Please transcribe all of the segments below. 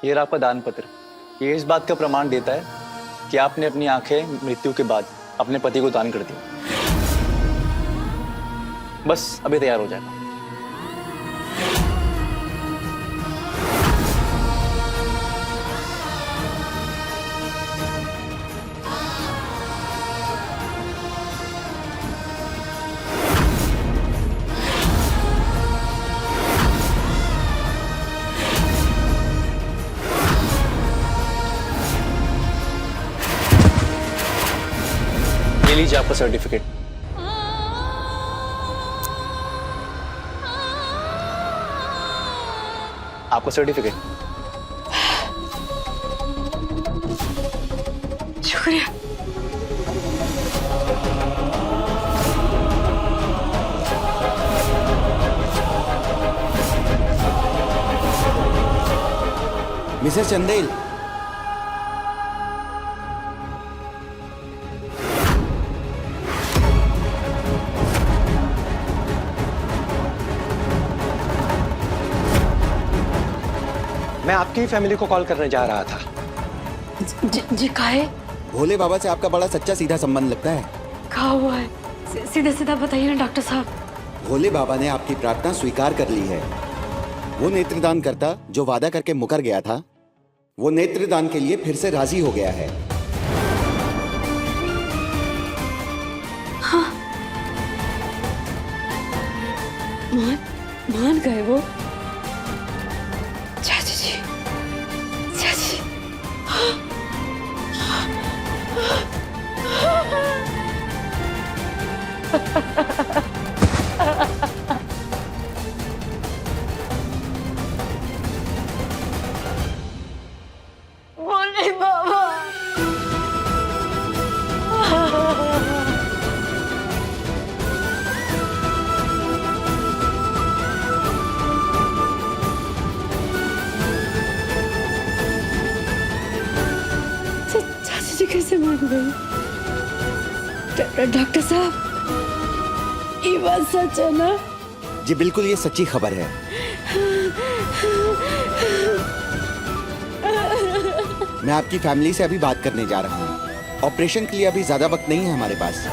ये रहा आपका दान पत्र। ये इस बात का प्रमाण देता है कि आपने अपनी आंखें मृत्यु के बाद अपने पति को दान कर दी। बस अभी तैयार हो जाएगा। ले लीजिए आपका सर्टिफिकेट। आपका सर्टिफिकेट। शुक्रिया। मिसेस चंदेल, मैं आपकी फैमिली को कॉल करने जा रहा था। जी काहे? भोले बाबा से आपका बड़ा सच्चा सीधा संबंध लगता है। कहा हुआ है? सीधा सीधा बताइए ना डॉक्टर साहब। भोले बाबा ने आपकी प्रार्थना स्वीकार कर ली है। वो नेत्रदान करता जो वादा करके मुकर गया था, वो नेत्रदान के लिए फिर से राजी हो गया है। हाँ, मान गए वो। चाची जी, चाची। बोले बाबा। चाची जी कैसे मान गई? डॉक्टर साहब, ये बात सच है ना? जी बिल्कुल, ये सच्ची खबर है। मैं आपकी फैमिली से अभी बात करने जा रहा हूँ। ऑपरेशन के लिए अभी ज्यादा वक्त नहीं है हमारे पास।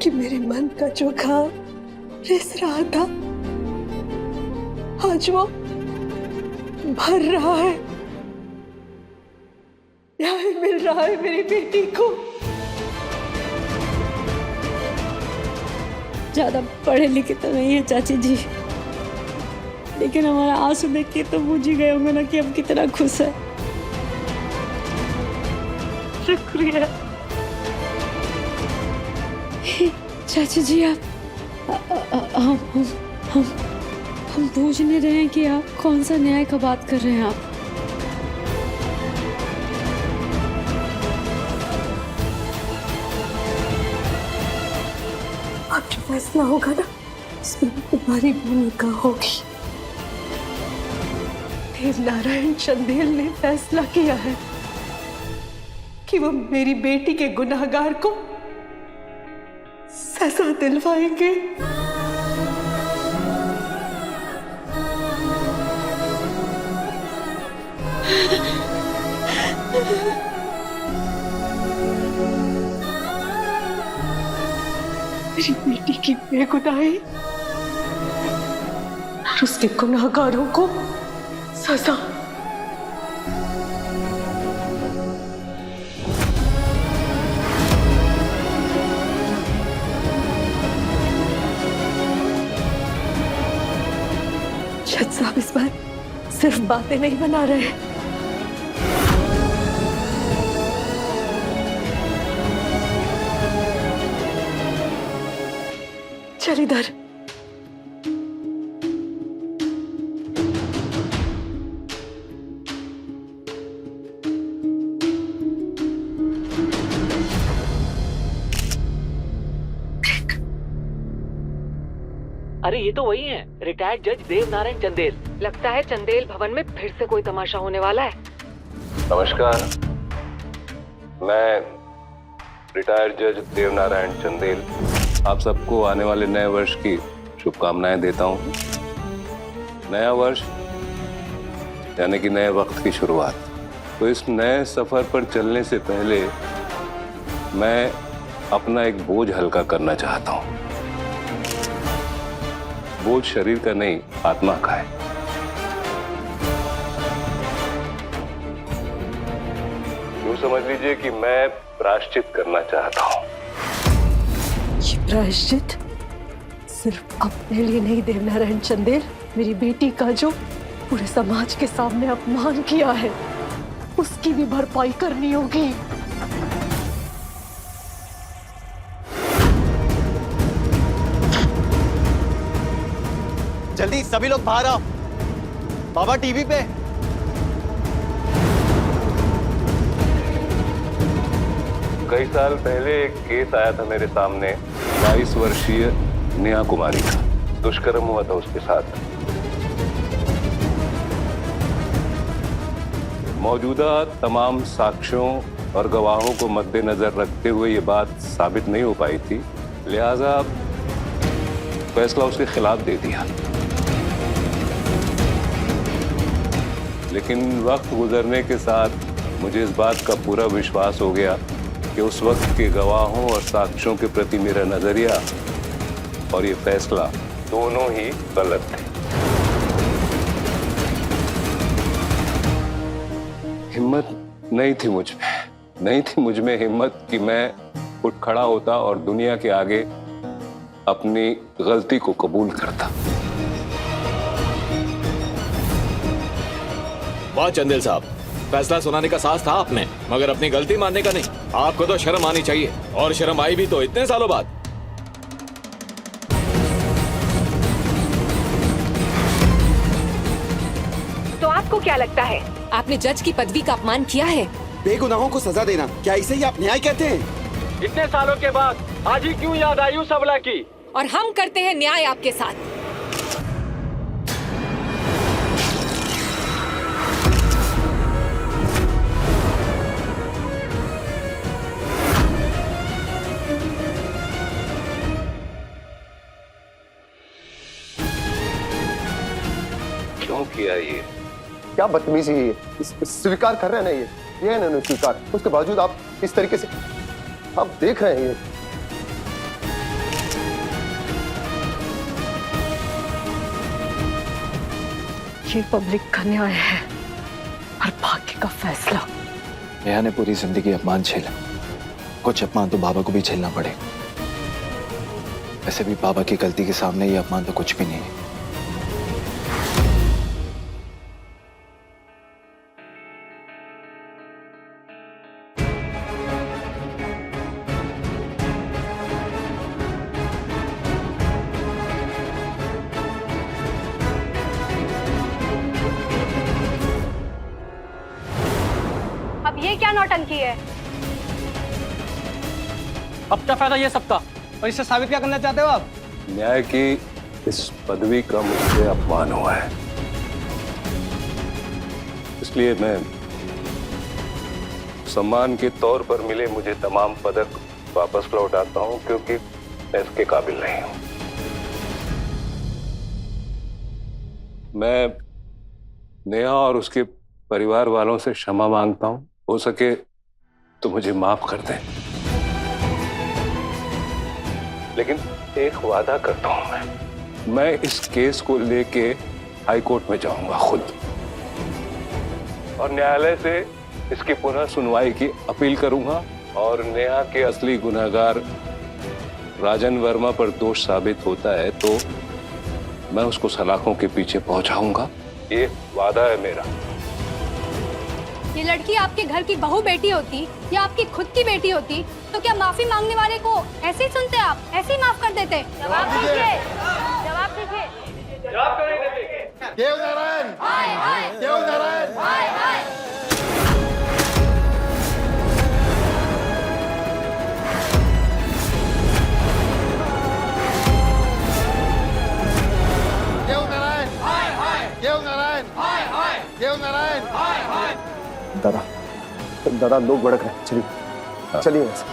कि मेरे मन का जो घाव रिस रहा था, आज वो भर रहा है। न्याय मिल रहा है मेरी बेटी को। ज्यादा पढ़े लिखे तो नहीं है चाची जी, लेकिन हमारा आंसू देख के तो बुझ ही गए होंगे ना कि हम कितना खुश है। शुक्रिया चाची जी। हम पूछ नहीं रहे हैं कि आप कौन सा न्याय का बात कर रहे हैं। अब जो फैसला होगा ना, इसमें तुम्हारी भूमिका होगी। देव नारायण चंदेल ने फैसला किया है कि वो मेरी बेटी के गुनाहगार को सजा दिलवाएंगे। मेरी बेटी की बेगुनाही और उसके गुनाहगारों को सजा। जज साहब इस बार सिर्फ बातें नहीं बना रहे। चल इधर, अरे ये तो वही हैं, रिटायर्ड जज देव नारायण चंदेल। लगता है चंदेल भवन में फिर से कोई तमाशा होने वाला है। नमस्कार, मैं रिटायर्ड जज देवनारायण चंदेल आप सबको आने वाले नए वर्ष की शुभकामनाएं देता हूं। नया वर्ष यानी कि नए वक्त की शुरुआत। तो इस नए सफर पर चलने से पहले मैं अपना एक बोझ हल्का करना चाहता हूं। बोझ शरीर का नहीं, आत्मा का है। यूं समझ लीजिए कि मैं प्रायश्चित करना चाहता हूं। ये प्रायश्चित सिर्फ अपने लिए नहीं देवनारायण चंदेल, मेरी बेटी का जो पूरे समाज के सामने अपमान किया है उसकी भी भरपाई करनी होगी। जल्दी सभी लोग बाहर आओ, बाबा टीवी पे। कई साल पहले एक केस आया था मेरे सामने। 22 वर्षीय नेहा कुमारी का दुष्कर्म हुआ था उसके साथ। मौजूदा तमाम साक्ष्यों और गवाहों को मद्देनजर रखते हुए ये बात साबित नहीं हो पाई थी, लिहाजा फैसला उसके खिलाफ दे दिया। लेकिन वक्त गुजरने के साथ मुझे इस बात का पूरा विश्वास हो गया कि उस वक्त के गवाहों और साक्ष्यों के प्रति मेरा नजरिया और ये फैसला दोनों ही गलत थे। हिम्मत नहीं थी मुझ में हिम्मत कि मैं उठ खड़ा होता और दुनिया के आगे अपनी गलती को कबूल करता। वाह चंदेल साहब, फैसला सुनाने का साहस था आपने, मगर अपनी गलती मानने का नहीं। आपको तो शर्म आनी चाहिए, और शर्म आई भी तो इतने सालों बाद। तो आपको क्या लगता है, आपने जज की पदवी का अपमान किया है? बेगुनाहों को सजा देना, क्या इसे ही आप न्याय कहते हैं? इतने सालों के बाद आज ही क्यों याद आई उस सबला की? और हम करते हैं न्याय आपके साथ। क्यों किया ये? क्या बदतमीजी है ये? स्वीकार कर रहे हैं ना ये है ना स्वीकार। उसके बावजूद आप इस तरीके से आप देख रहे हैं ये पब्लिक का न्याय है और भाग्य का फैसला। नेहा ने पूरी जिंदगी अपमान झेला, कुछ अपमान तो बाबा को भी झेलना पड़े। वैसे भी बाबा की गलती के सामने ये अपमान तो कुछ भी नहीं है। अब ये क्या नौटंकी है? अब क्या फायदा ये सबका, और इससे साबित क्या करना चाहते हो आप? न्याय की इस पदवी का मुझसे अपमान हुआ है, इसलिए मैं सम्मान के तौर पर मिले मुझे तमाम पदक वापस लौटाता हूं, क्योंकि मैं इसके काबिल नहीं हूं। मैं नेहा और उसके परिवार वालों से क्षमा मांगता हूं। हो सके तो मुझे माफ कर दें, लेकिन एक वादा करता हूं, मैं इस केस को लेके हाई कोर्ट में जाऊंगा खुद, और न्यायालय से इसकी पुनः सुनवाई की अपील करूंगा, और नेहा के असली गुनहगार राजन वर्मा पर दोष साबित होता है तो मैं उसको सलाखों के पीछे पहुंचाऊंगा। ये वादा है मेरा। ये लड़की आपके घर की बहू बेटी होती या आपकी खुद की बेटी होती तो क्या माफी मांगने वाले को ऐसे ही सुनते आप, ऐसे ही माफ कर देते? जवाब दीजिए, जवाब दीजिए। देवनारायण, देवनारायण। दादा दादा लोग भड़क रहे हैं, चलिए चलिए यहाँ से।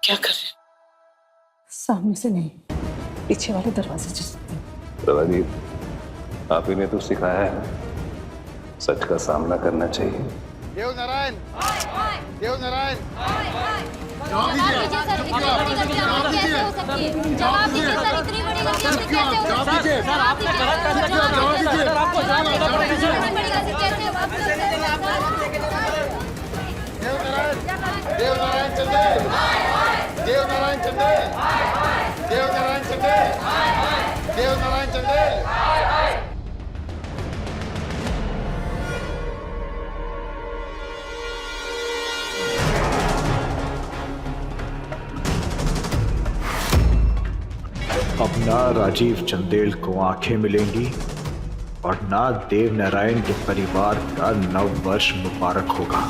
क्या कर रहे हैं? सामने से नहीं, पीछे वाले दरवाजे से सकते हैं। प्रदीप, आप ही ने तो सिखाया है सच का सामना करना चाहिए। देवनारायण जवाब दीजिए सर, इतनी बड़ी गलती आपकी कैसे हो सकती है? जवाब दीजिए सर, इतनी बड़ी गलती आपकी कैसे हो सकती है? सर आपने गलत कर दिया, जवाब दीजिए सर, आपको जवाब देना पड़ेगा सर। इतनी बड़ी गलती कैसे हो सकती है? देवनारायण चंदेल, देवनारायण चंदेल, देवनारायण चंदेल, देवनारायण चंदेल। अब ना राजीव चंदेल को आंखें मिलेंगी और ना देव नारायण के परिवार का नव वर्ष मुबारक होगा।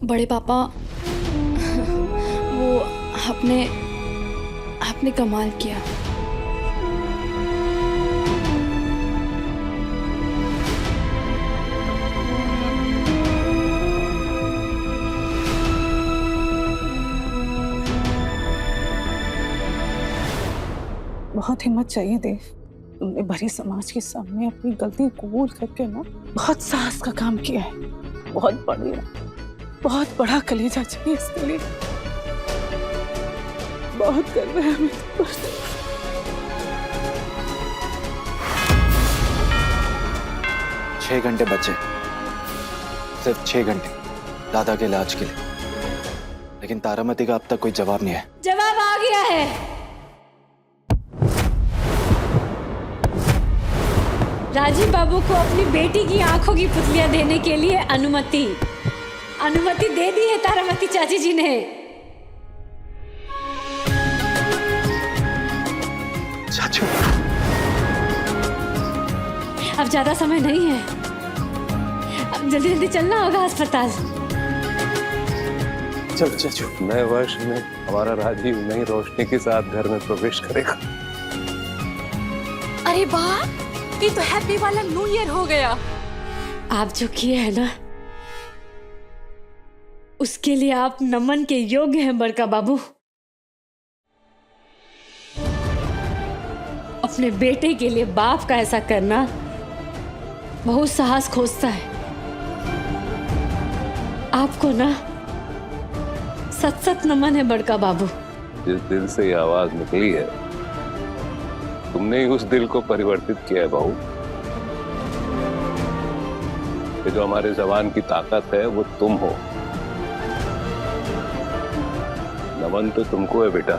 बड़े पापा, वो आपने कमाल किया। बहुत हिम्मत चाहिए देव, तुमने भरी समाज के सामने अपनी गलती कबूल करके ना बहुत साहस का काम किया है। बहुत बढ़िया, बहुत बड़ा कलेजा चाहिए इसके लिए। बहुत गर्व है हमें तुम पर। छह घंटे बचे, सिर्फ 6 घंटे दादा के इलाज के लिए, लेकिन तारामती का अब तक कोई जवाब नहीं है। जवाब आ गया है। राजीव बाबू को अपनी बेटी की आंखों की पुतलियां देने के लिए अनुमति दे दी है तारामती चाची जी ने। चाचू, अब ज्यादा समय नहीं है, अब जल्दी जल्दी चलना होगा अस्पताल। चलो चाचू, नए वर्ष में हमारा राजीव नई रोशनी के साथ घर में प्रवेश करेगा। अरे वाह, ये तो हैप्पी वाला न्यू ईयर हो गया। आप जो किए हैं ना, उसके लिए आप नमन के योग्य हैं बड़का बाबू। अपने बेटे के लिए बाप का ऐसा करना बहुत साहस खोजता है। आपको ना सच सच नमन है बड़का बाबू। जिस दिल से ये आवाज निकली है, तुमने ही उस दिल को परिवर्तित किया है बहू। ये जो हमारे जवान की ताकत है वो तुम हो। नमन तो तुमको है बेटा।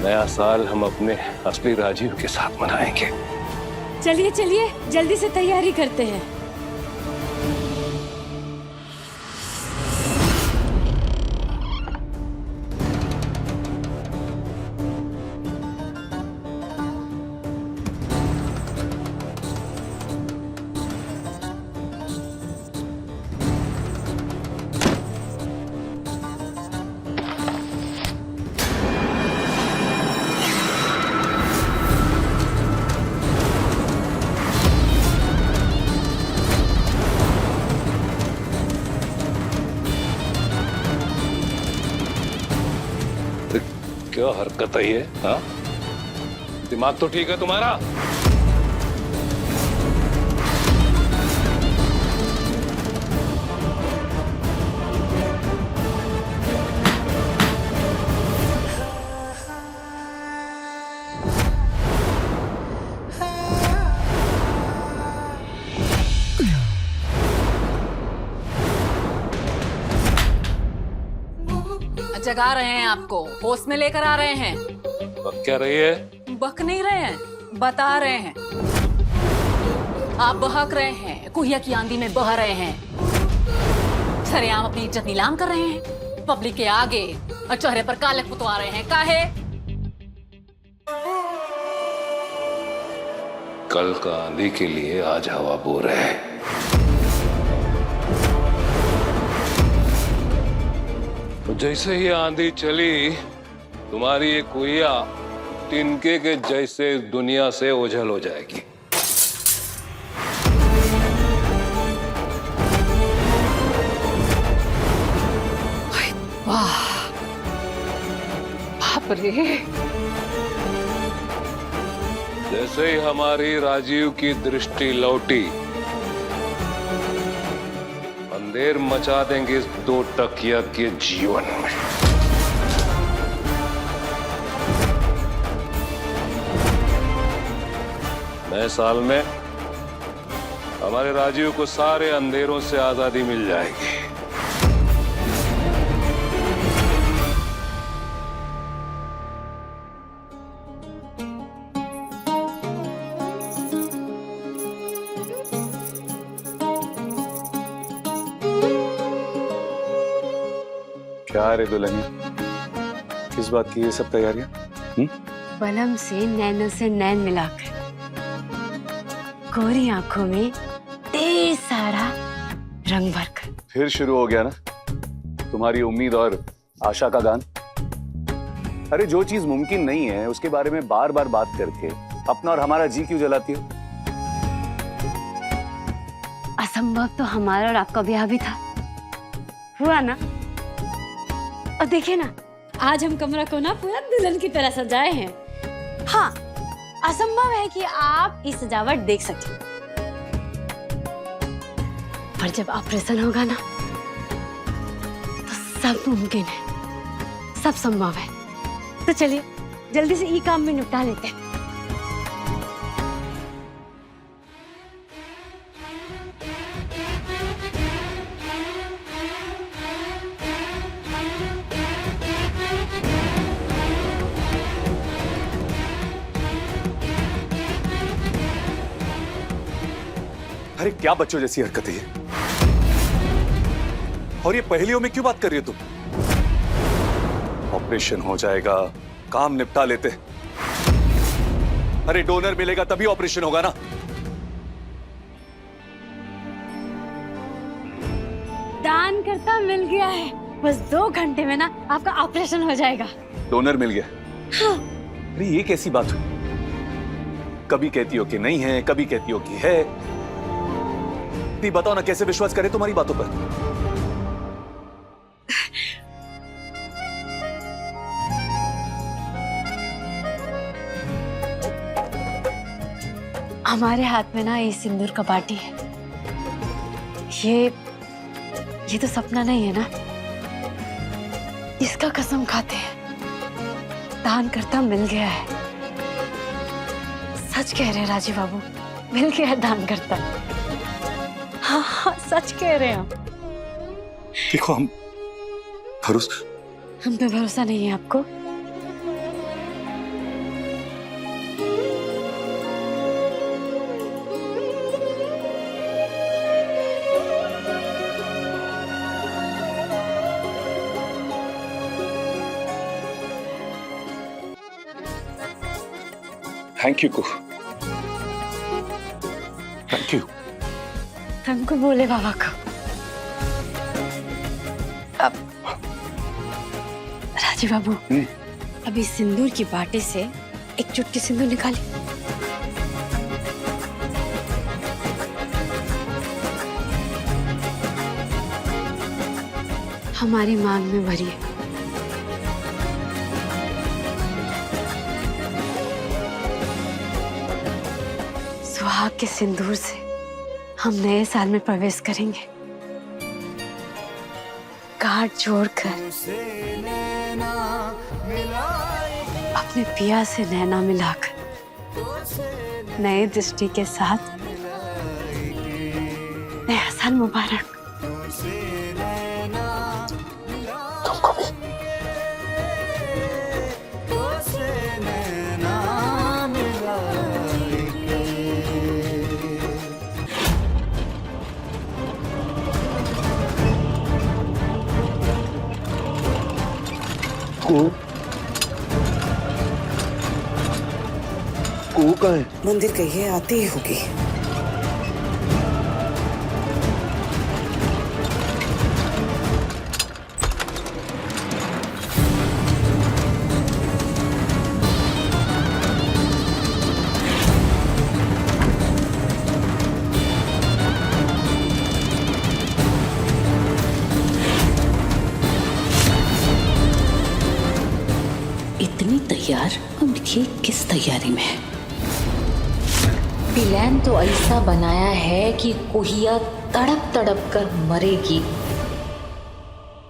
नया साल हम अपने असली राजीव के साथ मनाएंगे। चलिए चलिए, जल्दी से तैयारी करते हैं। हो हरकत है ये? हाँ, दिमाग तो ठीक है तुम्हारा? जगा रहे हैं आपको, होश में लेकर आ रहे हैं। बक क्या रही है? बक नहीं रहे हैं, बता रहे हैं। आप बहक रहे हैं, कुहिया की आंधी में बह रहे हैं, सरेआम अपनी इज्जत नीलाम कर रहे हैं पब्लिक के आगे और चेहरे पर काले पुतवा रहे हैं। काहे? कल का आंधी के लिए आज हवा बो रहे हैं। तो जैसे ही आंधी चली, तुम्हारी ये कुइया तिनके के जैसे दुनिया से ओझल हो जाएगी। वाह, बाप रे। जैसे ही हमारी राजीव की दृष्टि लौटी, अंधेर मचा देंगे इस दो टकिया के जीवन में। नए साल में हमारे राजीव को सारे अंधेरों से आजादी मिल जाएगी। क्या रे दुल्हनिया, किस बात की ये सब तैयारियां? बलम से नैनों से नैन मिलाकर, गोरी आंखों में ढेर सारा रंग भरकर। फिर शुरू हो गया ना तुम्हारी उम्मीद और आशा का गान। अरे जो चीज मुमकिन नहीं है उसके बारे में बार बार बात करके अपना और हमारा जी क्यों जलाती हो? असंभव तो हमारा और आपका ब्याह भी था, हुआ ना। और देखिए ना, आज हम कमरा को ना पूरा दुल्हन की तरह सजाए हैं। हाँ, असंभव है कि आप इस सजावट देख सकें, पर जब ऑपरेशन होगा ना तो सब मुमकिन है, सब संभव है। तो चलिए जल्दी से ये काम में निपटा लेते हैं। अरे क्या बच्चों जैसी हरकत है ये? और ये पहेलियों में क्यों बात कर रही हो तुम? ऑपरेशन हो जाएगा, काम निपटा लेते। अरे डोनर मिलेगा तभी ऑपरेशन होगा ना। दानकर्ता मिल गया है, बस 2 घंटे में ना आपका ऑपरेशन हो जाएगा। डोनर मिल गया? हाँ। अरे ये कैसी बात हुई? कभी कहती हो कि नहीं है, कभी कहती हो कि है। बताओ ना, कैसे विश्वास करें तुम्हारी बातों पर? हमारे हाथ में ना ये सिंदूर का बाटी है। ये तो सपना नहीं है ना, इसका कसम खाते हैं दानकर्ता मिल गया है। सच कह रहे हैं राजीव बाबू, मिल गया है दानकर्ता। हाँ हाँ, सच कह रहे हैं आप। देखो, हम पे भरोसा नहीं है आपको? Thank you Kuh, thank you. हमको बोले बाबा को। अब राजीव बाबू, अभी सिंदूर की बाटे से एक चुटकी सिंदूर निकाली। हमारी मांग में भरिए। सुहाग के सिंदूर से हम नए साल में प्रवेश करेंगे। गांठ जोड़कर अपने पिया से नैना मिलाकर नए दृष्टि के साथ नया साल मुबारक। तुमको भी। कुहू कहाँ है? मंदिर गई है, आती ही होगी। इतनी तैयार और देखिए किस तैयारी में है। प्लान तो ऐसा बनाया है कि कोहिया तड़प तड़प कर मरेगी